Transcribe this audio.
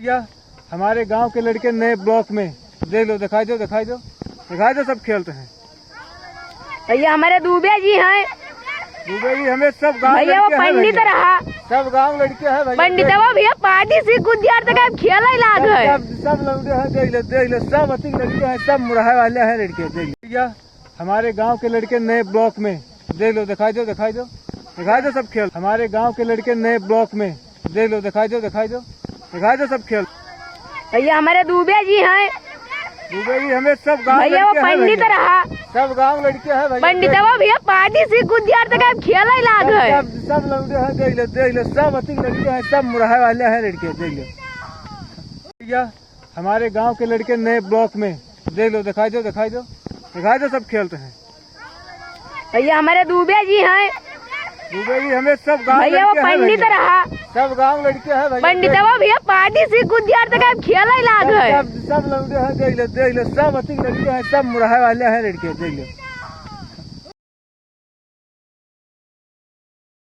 भैया हमारे गांव के लड़के नए ब्लॉक में देख लो, दिखाई दो दिखाई दो दिखाई दो, सब खेलते हैं। भैया हमारे दूबे जी हैं। दुबे जी हमें सब गांव भैया वो लड़के हैं पंडित भैया। रहा सब गांव लड़के हैं भैया। पंडित वो भैया पार्टी से कुछ देर तक अब खेला ही लाग है। सब लड़के हैं, देख लो सब अति लड़के हैं, सब मुरहा वाले हैं लड़के। देख लो भैया हमारे गांव के लड़के नए ब्लॉक में देख लो, दिखाई दो दिखाई दो दिखाई दो, सब खेल। हमारे गांव के लड़के नए ब्लॉक में देख लो, दिखाई दो दिखाई दो दिखाई दो, सब खेल। भैया हमारे दूबे जी हैं। दुबे जी हमें सब गांव भैया वो लड़के हैं पंडित भैया। रहा सब गांव लड़के हैं भैया। पंडित वो भैया पार्टी से कुछ देर तक अब खेला ही लाग है। सब लड़के हैं, देख लो सब अति लड़के हैं, सब मुरहा वाले हैं लड़के। देख लो भैया हमारे गांव के लड़के नए ब्लॉक में देख लो, दिखाई दो दिखाई दो दिखाई दो, सब खेलते हैं। भैया हमारे दूबे जी हैं। दुबे जी हमें सब गांव भैया वो लड़के हैं पंडित भैया। रहा सब गांव लड़के हैं भैया। पंडित वो भैया पार्टी से कुछ देर तक अब खेला ही लाग है। सब लड़के हैं, देख लो सब अति लड़के हैं, सब मुरहा वाले हैं लड़के। देख लो